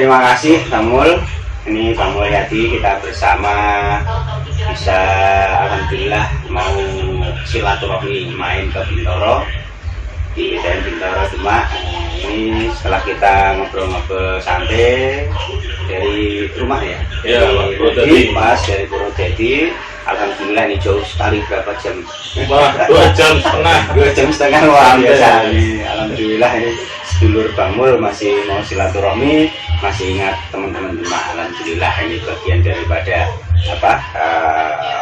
terima kasih Bang Mul. Ini Bang Mulyadi, kita bersama bisa alhamdulillah mau silaturahmi main ke Bintoro di PTN Bintoro Demak. Ini setelah kita ngobrol-ngobrol santai dari rumah ya, dari Mas dari Purwodadi. Alhamdulillah ini jauh sekali, berapa jam? Wah, 2 jam setengah. 2 jam setengah luar biasa ini. Alhamdulillah ini sedulur Bang Mul masih mau silaturahmi, masih ingat teman-teman Demak. Alhamdulillah ini bagian daripada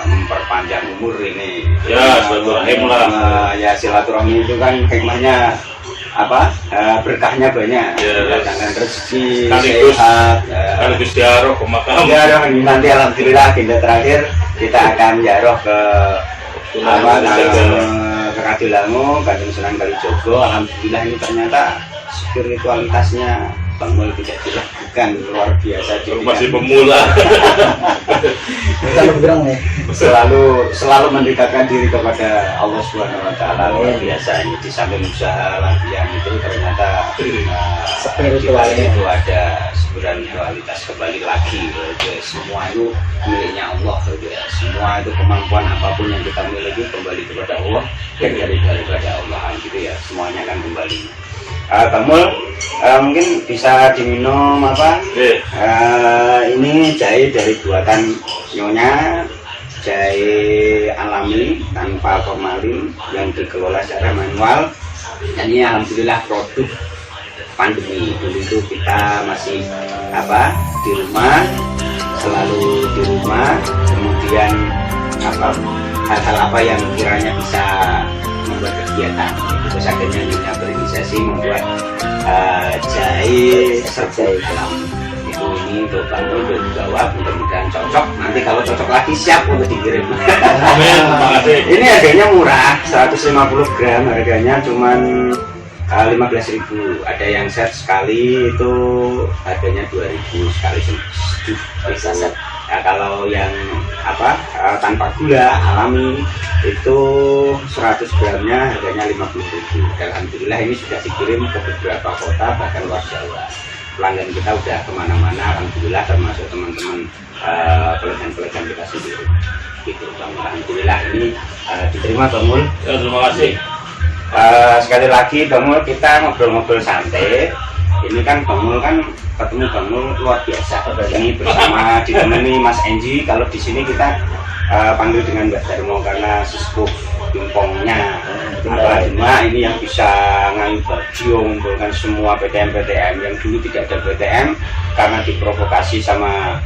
memperpanjang umur ini. Ya, silaturahim lah. Ya silaturahmi itu kan hikmahnya berkahnya banyak. Ya, dengan rezeki, sekaligus sehat, sekaligus diaroh ke makam. Ya, nanti alhamdulillah agenda terakhir kita akan jaroh ke Kadilango, Kanjeng Sunan Kalijogo. Alhamdulillah ini ternyata spiritualitasnya Bang Mul tidak diragukan, luar biasa. Masih pemula. selalu mendekatkan diri kepada Allah Subhanahu Wa Taala, luar biasa. Ini di samping usaha latihan itu ternyata spiritualnya itu ada spiritualitas kembali lagi. Semua itu miliknya Allah. Semua itu kemampuan apapun yang kita miliki kembali kepada Allah dan daripada Allah gitu ya. Semuanya akan kembali. Bang Mul, mungkin bisa diminum ini jahe dari buatan Nyonya, jahe alami tanpa formalin yang dikelola secara manual. Dan ini alhamdulillah produk pandemi. Dulu itu kita masih di rumah, selalu di rumah, kemudian hal-hal apa yang kiranya bisa membuat kegiatan. Terus akhirnya Nyonya berinisiasi membuat jahe serba alam. Itu ini untuk Bang Mul untuk dibawa, mudah-mudahan cocok. Nanti kalau cocok lagi siap untuk dikirim. Amin, terima kasih. Ini harganya murah, 150 gram, harganya cuman 15.000. Ada yang set sekali itu harganya 2.000 sekali bisa set. Nah, kalau yang tanpa gula alami itu 100 gramnya harganya 50.000. Alhamdulillah ini sudah dikirim ke beberapa kota bahkan luar Jawa. Pelanggan kita udah kemana-mana, alhamdulillah, termasuk teman-teman pelanggan kita sendiri. Gitu Bang, alhamdulillah ini diterima Bang Mul. Ya, terima kasih. Sekali lagi Bang Mul, kita ngobrol-ngobrol santai. Ini kan Bang Mul kan ketemu Bang Mul luar biasa. Ini bersama ditemani Mas Enji. Kalau di sini kita panggil dengan Mbak Darmo karena sesepuh pingpongnya. Demak ini yang bisa ngayu baju mengumpulkan semua PTM-PTM yang dulu tidak ada PTM karena diprovokasi sama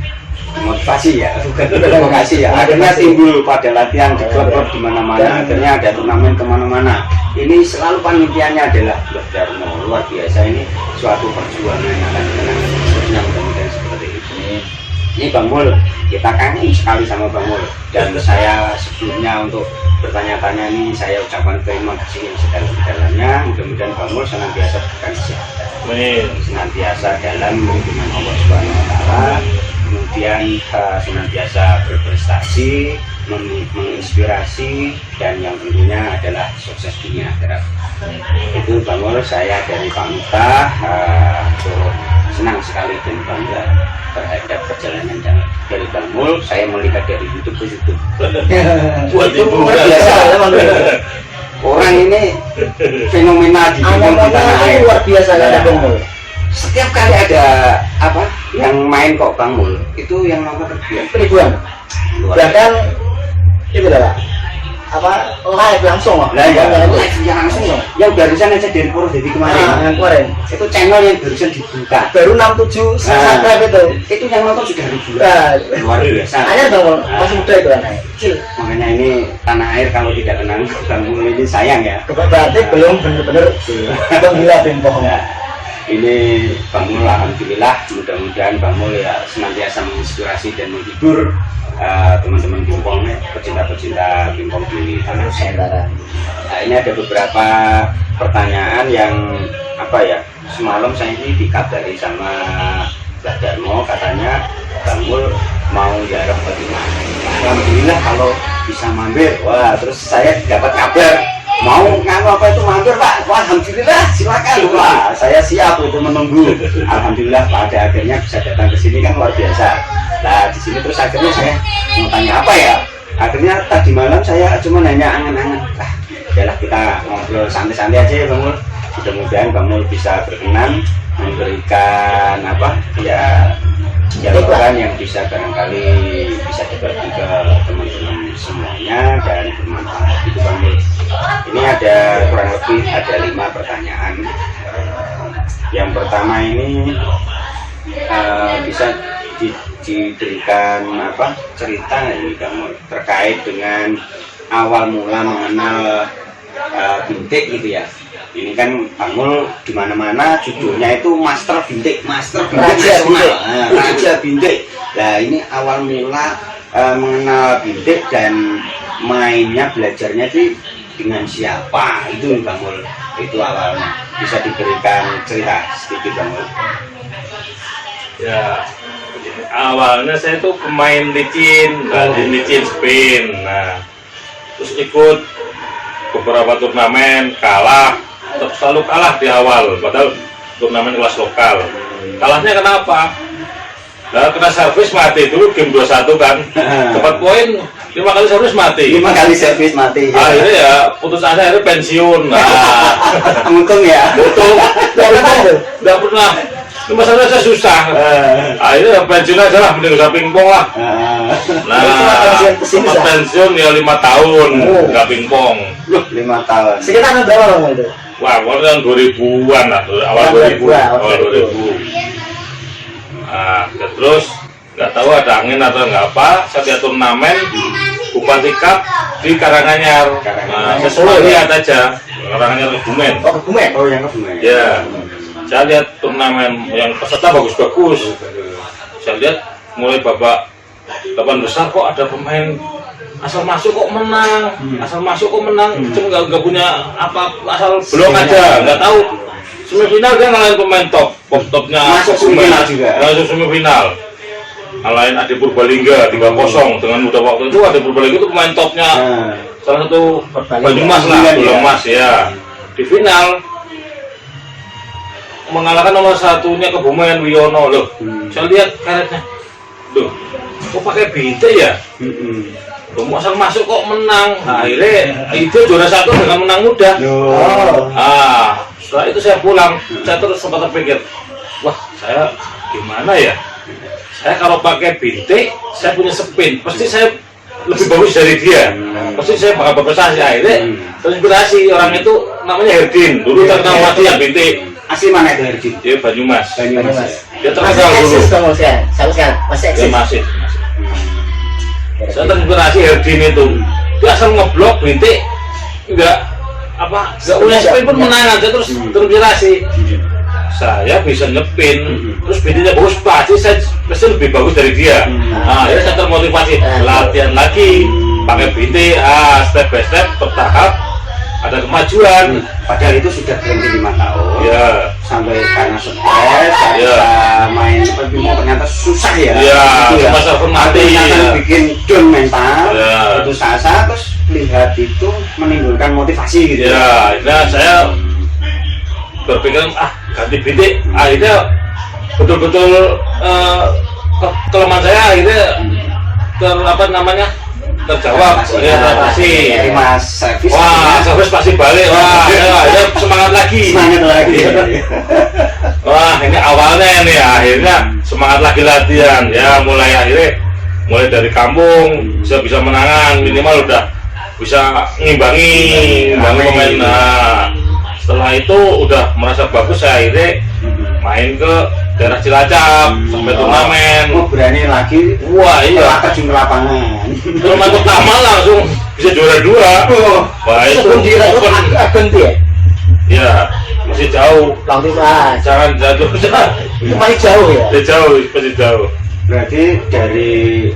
motivasi ya, bukan provokasi ya. Akhirnya timbul pada latihan di klub-klub di mana-mana. Akhirnya ada turnamen kemana-mana. Ini selalu panitianya adalah Mbak Darmo. Luar biasa, ini suatu perjuangan yang akan menang. Mudah-mudahan seperti itu. Ini Bang Mul, kita kangen sekali sama Bang Mul. Dan saya sebelumnya untuk bertanya-tanya ini saya ucapkan terima kasih yang sedalam-dalamnya. Mudah-mudahan Bang Mul senantiasa diberikan kesehatan, senantiasa dalam lindungan Allah Subhanahu Wa Taala. Kemudian senantiasa berprestasi, menginspirasi, dan yang tentunya adalah sukses dunia akhirat. Itu Bang Mul, saya dari Pak Miftah senang sekali dan bangga terhadap perjalanan dari Bang Mul. Saya melihat dari YouTube ke YouTube. Buat ibu biasa. Orang ini fenomenal di tanah air. Luar biasa ada Bang Mul. Setiap kali ada yang main kok Bang Mul, itu yang nonton ribuan. Bahkan itu lah live langsung loh. Nah, live langsung loh. Yang barusan aja dari Purwodadi kemarin. Yang kemarin. Itu channel yang barusan dibuka. Baru 67 subscribe itu. Itu yang nonton sudah ribuan. Luar biasa. Hanya Bang Mul masih muda itu anaknya. Kecil. Makanya ini tanah air kalau tidak kenal Bang Mul ini sayang ya. Berarti belum benar-benar penggila pingpong. Ini Bang Mul, alhamdulillah, mudah-mudahan Bang Mul ya senantiasa menginspirasi dan menghibur teman-teman pingpong, pecinta-pecinta pingpong di tanah air. Nah, ini ada beberapa pertanyaan yang semalam saya ini dikabari sama Mbak Darmo, katanya Bang Mul mau ziarah ke Demak. Alhamdulillah kalau bisa mampir. Wah, terus saya dapat kabar mau nganu apa itu mampir Pak? Wah, alhamdulillah silakan. Wah, saya siap untuk menunggu. Alhamdulillah pada akhirnya bisa datang ke sini kan luar biasa. Nah di sini terus akhirnya saya mau tanya apa ya? Akhirnya tadi malam saya cuma nanya angan-angan. Yalah kita ngobrol santai-santai aja ya Bang Mul. Mudah-mudahan Bang Mul bisa berkenan memberikan apa ya jawaban yang bisa barangkali bisa dibagi ke teman-teman semuanya dan bermanfaat itu Bang Mul. Ini ada kurang lebih ada 5 pertanyaan. Yang pertama ini bisa diberikan apa cerita ini Bang Mul terkait dengan awal mula mengenal bintik gitu ya. Ini kan Bang Mul di mana-mana judulnya itu Master Bintik nasional, Raja Bintik. Nah ini awal mula mengenal bintik dan mainnya belajarnya sih dengan siapa itu Bang Mul, itu awalnya bisa diberikan cerita sedikit Bang Mul. Ya awalnya saya tuh pemain licin, licin spin. Nah terus ikut beberapa turnamen, kalah, selalu kalah di awal, padahal turnamen kelas lokal. Kalahnya kenapa? Nah, kena servis mati dulu game 21 kan, dapat poin 5 kali servis mati. 5 kali servis mati. Ya. Akhirnya ya putus asa, akhirnya pensiun. Nah, untung ya. untung, nggak pernah. Ini masalahnya saya susah. Akhirnya pensiun aja lah, mending usah pingpong lah. Nah, sempat pensiun ya 5 tahun nggak pingpong. 5 tahun. Sekitar berapa Bang itu? Wah, tahun 2000-an lah, awal 2000. Nah, terus nggak tahu ada angin atau nggak apa, saya lihat turnamen Bupati Cup di Karanganyar. Nah, saya lihat aja Karanganyar Kebumen. Oh Kebumen. Oh yang Kebumen. Ya, saya lihat turnamen yang peserta bagus-bagus. Saya lihat mulai babak 8 besar kok ada pemain asal masuk kok menang, cuma nggak punya apa, asal belum aja, nggak tahu. Semifinal dia ngalahin pemain topnya masuk semifinal juga. Masuk semifinal. Ngalahin Ade Purbalingga 3-0 dengan mudah waktu itu. Ade Purbalingga itu pemain topnya salah satu Banyumas lah, Banyumas ya. Di final mengalahkan nomor 1-nya Kebumen Wiono loh. Saya lihat karetnya, loh, kok pakai bintik ya? Asal masuk kok menang. Nah, akhirnya itu juara 1 dengan menang mudah. Setelah itu saya pulang, saya terus sempat terpikir, wah saya gimana ya? Saya kalau pakai bintik, saya punya spin, pasti saya lebih bagus dari dia. Pasti saya bakal berprestasi. Akhirnya terinspirasi orang itu namanya Herdin. Dulu terkenal mati yang bintik. Asli mana itu Herdin? Dia Banyumas. Dia terkenal Masih dulu. masih eksis. Dia masih. Saya terinspirasi Herdin itu. Dia asal ngeblok bintik, nggak punya spin pun menang aja, terus terinspirasi. Saya bisa nyepin, terus bintiknya bagus, pasti lebih bagus dari dia. Nah, akhirnya saya termotivasi latihan lagi, pakai bintik, step by step, bertahap, ada kemajuan. Padahal itu sudah berhenti 5 tahun. Ya. Sampai karena stres, bisa main ternyata susah ya. Iya, gitu cuma server mati. Bikin down mental, Ya. putus asa, terus lihat itu menimbulkan motivasi gitu. Ya, akhirnya saya berpikir ganti bintik. Akhirnya betul-betul kelemahan saya akhirnya terjawab, teratasi. Mas servis. Wah, servis pasti balik. Wah, ya semangat lagi. Wah, ini awalnya ini akhirnya semangat lagi latihan. Ya, mulai dari kampung saya bisa menangan, minimal udah bisa ngimbangi pemain. Nah, setelah itu udah merasa bagus, saya akhirnya main ke daerah Cilacap sampai turnamen. Berani lagi. Wah iya. Terjun ke lapangan. Turnamen pertama langsung bisa juara 2. Wah itu Agen ya? Ya masih jauh. Langsung mas. Jangan jatuh. Itu masih jauh ya? Masih jauh. Berarti dari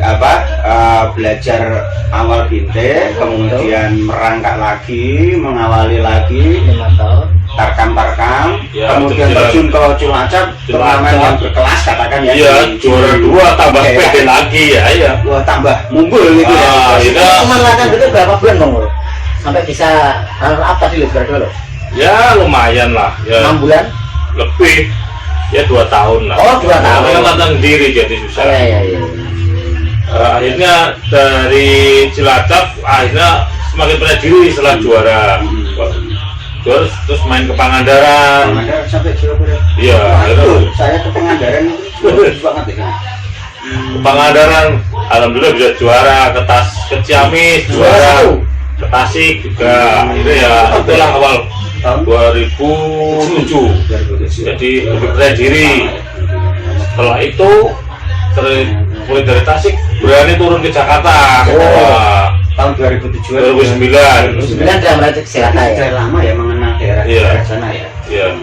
belajar awal bintik, kemudian merangkak lagi, mengawali lagi, 5 tahun. tarkam, Ya, kemudian terjun ke Cilacap, turnamen yang berkelas katakan ya. Iya, juara 2 tambah pede lagi ya. Wah, tambah mumpul gitu ya. Itu Teman latihan itu berapa bulan Bang? sampai bisa runner up tadi loh berapa loh? Ya lumayan lah, ya 6 bulan? lebih, ya 2 tahun lah. Oh, 2 tahun. Karena tantang diri jadi susah. Oh, iya. Akhirnya dari Cilacap, akhirnya semakin percaya diri setelah juara. Juara terus main ke Pangandaran. Pangandaran sampai Surabaya. Iya, akhirnya Saya ke Pangandaran itu bagus banget ya. ke Pangandaran, alhamdulillah bisa juara, ke Ciamis juara, ke Tasik juga. Akhirnya ya itulah awal tahun 2007. Jadi lebih percaya diri. Setelah itu mulai dari Tasik berani turun ke Jakarta. Wah, Tahun 2007 2009. 9 udah meracik Jakarta ya? Sudah lama ya mengenal daerah Iya. sana ya. Iya.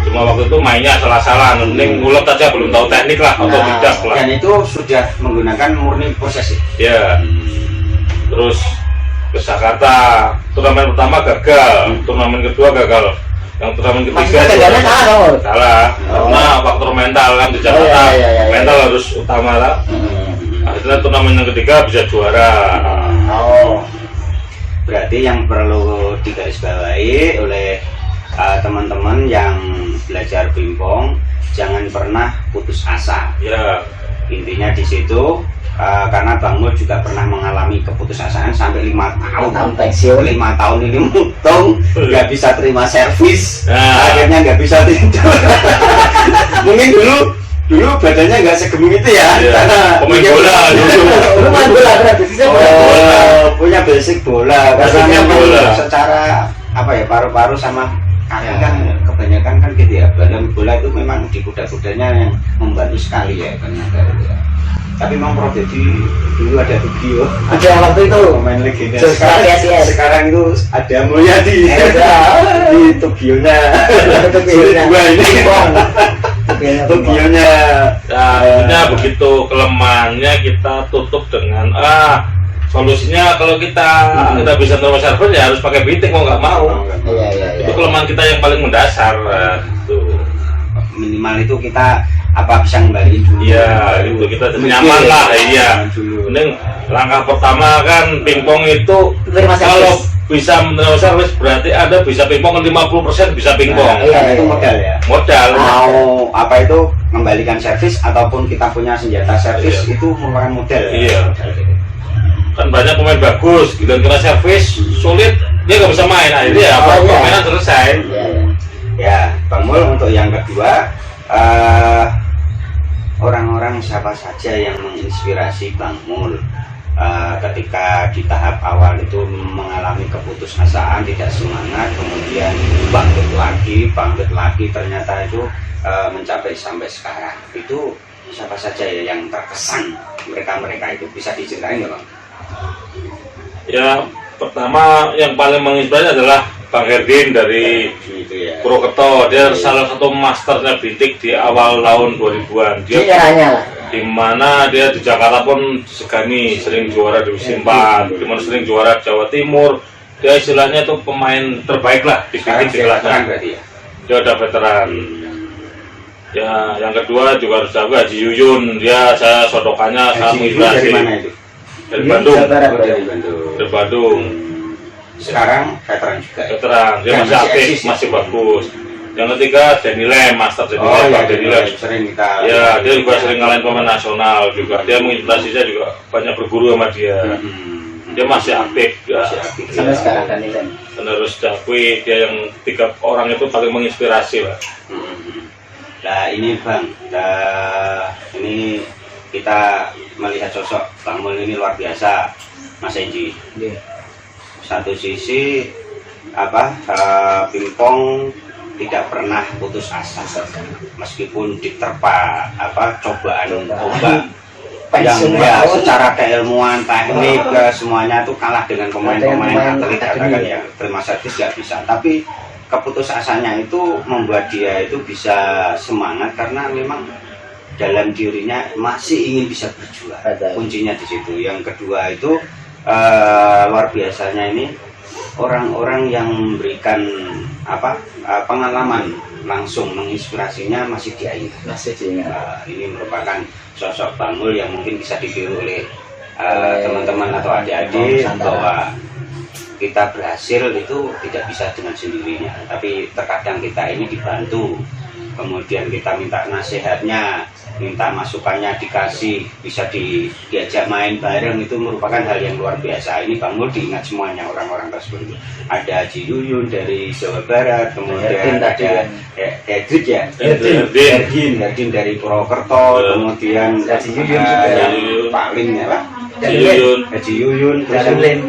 Cuma waktu itu mainnya salah-salah, mending ngulet aja, belum tahu teknik lah, otodidak lah. Dan itu sudah menggunakan murni proses ya. Iya. Terus ke Jakarta, turnamen pertama gagal, turnamen kedua gagal, yang turnamen ketiga Maksudnya gagalnya salah dong? salah, karena faktor mental kan di Jakarta, iya. mental harus utama lah. Akhirnya turnamen yang ketiga bisa juara. Oh, Berarti yang perlu digarisbawahi oleh teman-teman yang belajar pingpong, jangan pernah putus asa. Ya, Intinya di situ karena Bang Mul juga pernah mengalami keputusasaan sampai 5 tahun. tahun pensiun. 5 tahun ini mutung, nggak bisa terima servis, Nah. akhirnya nggak bisa tidur. Mungkin dulu badannya nggak segemuk itu ya, Iya. karena Pemain bola dulu. Lu main bola berarti sih bola. punya basic bola, karena Basicnya memang bola. secara apa ya paru-paru sama kaki kan kebanyakan kan gitu ya, badan bola itu memang di kuda-kudanya yang membantu sekali ya ternyata itu ya. Tapi memang Prof Dedi dulu ada Tugio, Ada waktu itu. pemain legenda. Sekarang PSIS. Sekarang itu ada Mulyadi Ada. di Tugionya. Tugionya. Dua ini. Tugionya. Tugionya. Nah, akhirnya begitu kelemahannya kita tutup dengan solusinya kalau kita nggak bisa terima server ya harus pakai bitik mau nggak mau. Iya. Itu kelemahan kita yang paling mendasar. Itu. Minimal itu kita bisa ngembaliin dulu. Iya, itu kita nyaman lah. Iya. Mending langkah pertama kan pingpong itu Terima servis. kalau bisa menerima servis berarti ada bisa pingpong 50% bisa pingpong. Iya. Itu modal ya. Modal. Mau itu mengembalikan servis ataupun kita punya senjata servis itu merupakan modal. Iya. Kan banyak pemain bagus, gila kena servis sulit dia nggak bisa main akhirnya ya permainan selesai. Iya. Ya, Bang Mul untuk yang kedua, orang-orang siapa saja yang menginspirasi Bang Mul ketika di tahap awal itu mengalami keputusasaan, tidak semangat, kemudian bangkit lagi, ternyata itu mencapai sampai sekarang. Itu siapa saja ya yang terkesan mereka itu bisa diceritain nggak Bang? Ya pertama yang paling menginspirasi adalah Bang Herdin dari Itu ya. Purwokerto. Dia salah satu masternya bitik di awal tahun 2000-an. Dia Caranya lah. di mana dia di Jakarta pun disegani, sering juara di Divisi 4, di mana sering juara Jawa Timur. Dia istilahnya tuh pemain terbaik lah di Sekarang bitik di kelasnya. berarti ya. Dia udah veteran. Ya, yang kedua juga harus jago Haji Yuyun. Dia saya sodokannya sangat Haji Yuyun menginspirasi. dari mana itu? Dari Bandung. Jawa Barat. Oh, dari Bandung. Dari Bandung. Sekarang veteran juga. Veteran, dia Dan masih aktif, eksis ya? masih bagus. Yang ketiga Denny Lem, Master Denny Oh Lem, ya, Bang Denny Lem. sering kita. Ya, dia juga sering ngalahin pemain nasional juga. Dia menginspirasi saya juga banyak berguru sama dia. Dia masih aktif, ya. Masih aktif. Sampai Ya. sekarang kan ini. Penerus Jakwi, dia yang 3 orang itu paling menginspirasi lah. Nah ini Bang, ini kita melihat sosok Bang Mul ini luar biasa, Mas Enji. Iya. Satu sisi pingpong tidak pernah putus asa, meskipun diterpa cobaan ombak yang Pensiun ya tahun. secara keilmuan teknik semuanya itu kalah dengan pemain-pemain atlet katakan ya terima servis nggak bisa, tapi keputusasanya itu membuat dia itu bisa semangat karena memang dalam dirinya masih ingin bisa berjuang. Betul. Kuncinya di situ. Yang kedua itu luar biasanya ini orang-orang yang memberikan pengalaman langsung menginspirasinya masih dia ingat. Masih diingat. Ini merupakan sosok Bang Mul yang mungkin bisa ditiru oleh teman-teman atau adik-adik bahwa kita berhasil itu tidak bisa dengan sendirinya, tapi terkadang kita ini dibantu, kemudian kita minta nasihatnya, minta masukannya dikasih, bisa diajak main bareng, itu merupakan hal yang luar biasa. Ini Bang Mul diingat semuanya orang-orang tersebut. Ada Haji Yuyun dari Jawa Barat, kemudian ada Edrit ya, Ergin dari Purwokerto, kemudian Haji Yuyun Pak Lin ya Pak, Haji Yuyun, Janilin.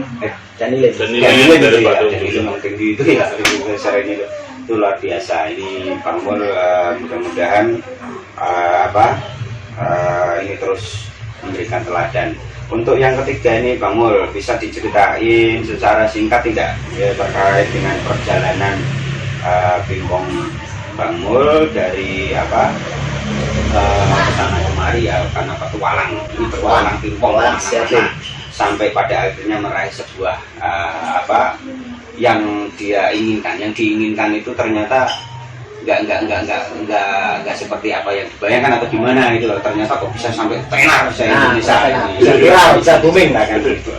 Dari Bandung. itu memang tinggi itu ya, besarnya itu luar biasa. Ini Bang Mul mudah-mudahan ini terus memberikan teladan. Untuk yang ketiga ini Bang Mul, bisa diceritain secara singkat tidak ya, terkait dengan perjalanan pingpong Bang Mul dari kesana kemari ya, karena petualang ini petualang pingpong sampai pada akhirnya meraih sebuah yang dia inginkan, yang diinginkan itu ternyata nggak seperti apa yang dibayangkan atau gimana gitu loh. Ternyata kok bisa sampai tenar saya Indonesia ini. Bisa viral, bisa booming kan gitu.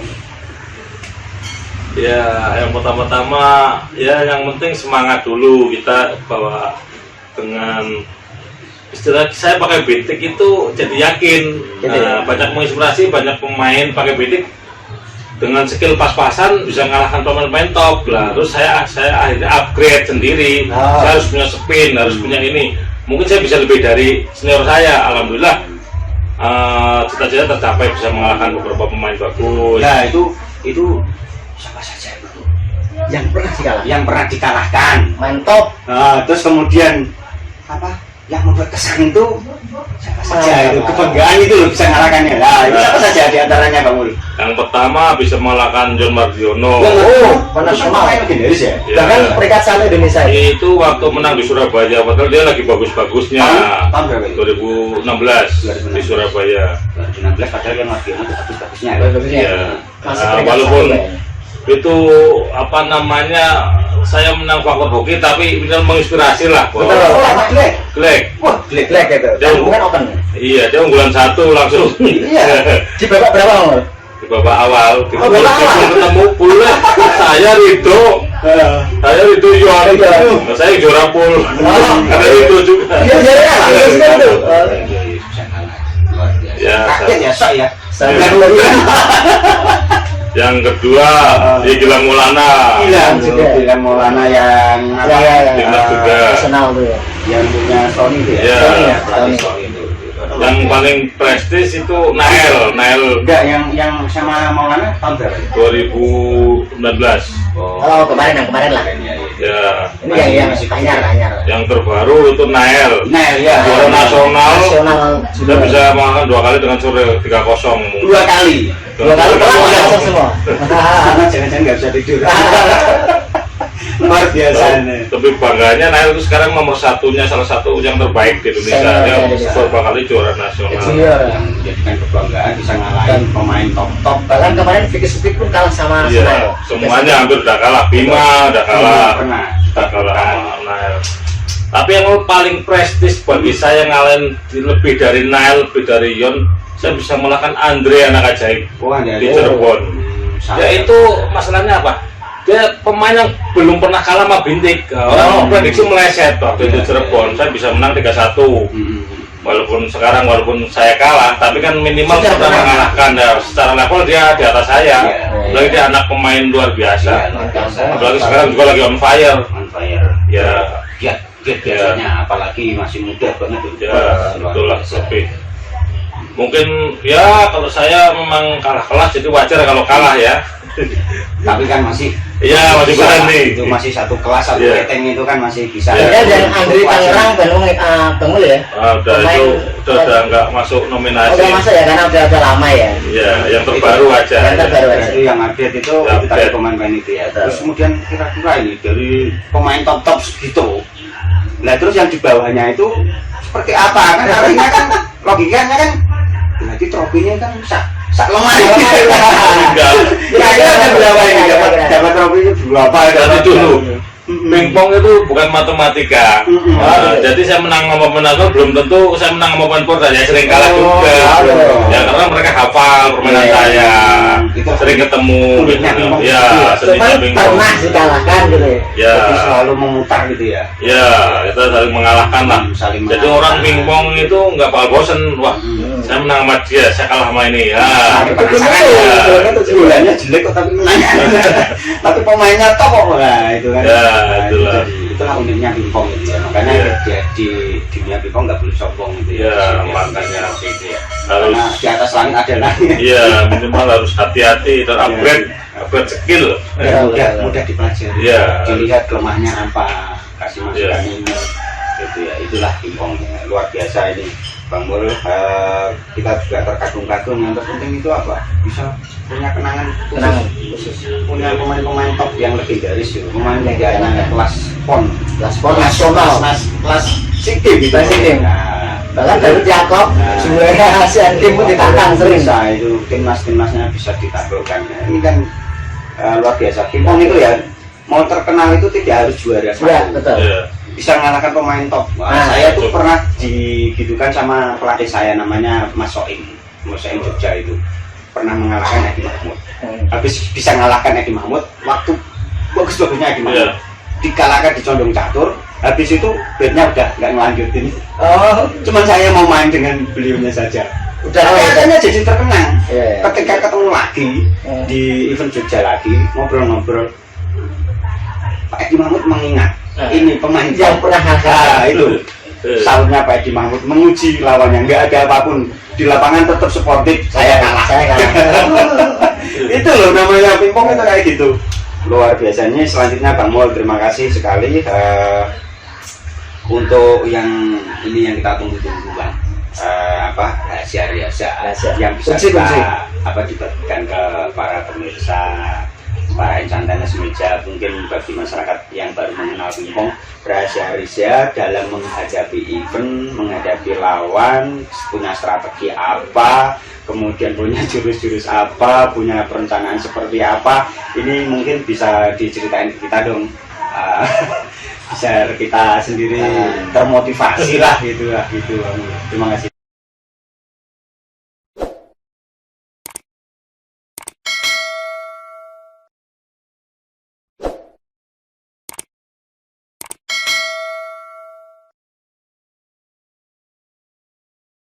Ya, yang pertama-tama ya yang penting semangat dulu kita, bahwa dengan istilah saya pakai betik itu jadi yakin. Banyak menginspirasi, banyak pemain pakai betik dengan skill pas-pasan bisa mengalahkan pemain-pemain top lah. Terus saya akhirnya upgrade sendiri. Saya harus punya spin, harus punya ini. Mungkin saya bisa lebih dari senior saya. Alhamdulillah cita-cita tercapai, bisa mengalahkan beberapa pemain bagus. Nah itu siapa saja itu yang pernah dikalahkan. Mantap. Terus kemudian yang membuat kesan itu siapa saja itu, kebanggaan itu loh bisa ngalahkannya. Nah itu siapa saja diantaranya Bang Mul? Yang pertama bisa mengalahkan John Mardiono. Nasional legendaris ya. Bahkan peringkat 1 Indonesia. Itu waktu menang di Surabaya, padahal dia lagi bagus-bagusnya. Tahun berapa itu? 2016 di Surabaya. 2016 padahal yang Mardiono itu bagus-bagusnya. Iya. Walaupun itu saya menang faktor hoki, tapi benar menginspirasi lah. Betul. Glek. Wah, Glek itu. Dia bukan open. Iya, dia unggulan 1 langsung. Iya. Di babak berapa, Bang? Di babak awal. Ketemu pula saya Ridho juara. Saya juara pool. Ada Ridho juga. Ya, kaget ya, sok ya. Yang kedua di Gilang Maulana. Gilang Maulana yang timnas juga. Nasional tuh ya. Yang punya Sony itu ya. Iya. Sony itu. Yang paling prestis itu Nael. Enggak, yang sama Maulana tahun berapa? 2019. Oh, kemarin lah. Ya. Ini yang anyar. Yang terbaru itu Nael Ya. juara nasional sudah juga. bisa mengalahkan 2 kali dengan skor 3-0. 2 kali. 2 kali langsung semua. Jangan-jangan nggak bisa tidur. Luar biasa. Tapi bangganya Nael itu sekarang nomor 1-nya, salah satu yang terbaik di Indonesia. Dia beberapa kali juara nasional. Yang menjadikan kebanggaan bisa ngalahin pemain top. Bahkan kemarin Vicky Supik pun kalah sama Iya, semuanya hampir udah kalah. Bima udah kalah. Pernah sama Nael. Tapi yang paling prestis bagi saya ngalahin lebih dari Nael, lebih dari Yon, saya bisa mengalahkan Andre anak ajaib di Cirebon. Ya itu masalahnya apa? Dia pemain yang belum pernah kalah sama Bintik. Orang prediksi meleset waktu itu Cirebon. Saya bisa menang 3-1. Walaupun saya kalah, tapi kan minimal sudah mengalahkan. Secara level dia di atas saya. Lagi dia anak pemain luar biasa. Apalagi sekarang juga lagi on fire. Ya. Biasanya apalagi masih muda banget. Ya, betul lah. Mungkin ya kalau saya memang kalah kelas, jadi wajar kalau kalah ya. Tapi kan masih berani. Itu masih satu kelas, satu rating itu kan masih bisa. Ya, dan Andri Tangerang Bangul ya. Udah nggak masuk nominasi. Udah masuk ya, karena udah lama ya. Iya, yang terbaru aja. Itu yang update itu dari pemain-pemain itu ya. Terus kemudian kira-kira ini dari pemain top segitu. Nah terus yang di bawahnya itu seperti apa? Kan artinya kan logikanya kan berarti trofinya kan sak lemari. Kira-kira ada berapa ini dapat trofinya berapa? Jadi dulu pingpong itu bukan matematika. Jadi saya menang sama pemain belum tentu saya menang sama pemain Porda, ya sering kalah juga. Ya karena mereka hafal permainan saya. Itu sering ketemu gitu. Uniknya pingpong Ya, gitu ya. seninya Cuman pingpong. pernah dikalahkan gitu ya. Ya, Jadi selalu memutar gitu ya. ya kita saling mengalahkan lah. Saling Jadi mengalahkan. orang pingpong itu nggak bakal bosen. Wah, saya menang sama dia, saya kalah sama ini. Ya, Nah, Itu penasaran betul, ya. betul, betul. Bulannya jelek kok tapi menang. Tapi pemainnya top kok. Nah, itu kan. Ya, Nah, itulah. jadi itulah uniknya pingpong gitu ya. Makanya Iya. dia di dunia pingpong nggak boleh sombong gitu ya. Ya, Jadi, makanya gitu ya. harus. Karena di atas langit ada langit. Iya, minimal harus hati-hati dan upgrade skill. Ya, mudah dipelajari. Iya. Dilihat kelemahannya apa, kasih masukan Iya. ini. Gitu ya. Itulah pingpong luar biasa ini. Bang Mul, kita juga terkagum-kagum. Yang terpenting itu apa? Bisa punya kenangan khusus. Punya pemain-pemain top yang legendaris gitu. Pemain yang hanya kelas PON, Kelas PON nasional. kelas SEA Games gitu. Kelas SEA Games. Nah, Bahkan Daud Jakob Nah. juara Asian Games pun ditantang sering. bisa itu timnas-timnasnya bisa ditaklukkan. Ini kan luar biasa. Pingpong itu ya mau terkenal itu tidak harus juara Ya, satu. betul. Iya. Bisa mengalahkan pemain top. Wah, Nah, saya tuh betul. pernah digitukan sama pelatih saya namanya Mas Soim Jogja itu pernah mengalahkan Edi Mahmud. Habis bisa mengalahkan Edi Mahmud, waktu bagus-bagusnya Edi Mahmud Iya. dikalahkan di condong catur. Habis itu bednya udah nggak ngelanjutin. Oh, Cuman saya mau main dengan beliaunya saja. udah Tapi ya. akhirnya jadi terkenang. Iya, iya. Ketika ketemu lagi Hmm. di event Jogja lagi ngobrol-ngobrol, Pak Edi Mahmud mengingat Nah, ini pemain yang top. pernah kalah. itu salutnya Pak Edi Mahmud menguji lawannya, nggak ada apapun di lapangan tetap sportif. Saya kalah. Saya kalah. Itu loh namanya pingpong itu kayak gitu. Luar biasanya. Selanjutnya Bang Mul, terima kasih sekali untuk yang ini yang kita tunggu-tunggu Bang. Rahasia yang bisa Kunci. kita dibagikan ke para pemirsa, para insan tenis meja, mungkin bagi masyarakat yang baru mengenal pingpong, rahasia dalam menghadapi event, menghadapi lawan, punya strategi apa, kemudian punya jurus-jurus apa, punya perencanaan seperti apa, ini mungkin bisa diceritain ke kita dong. Biar kita sendiri termotivasi lah gitu. Terima kasih.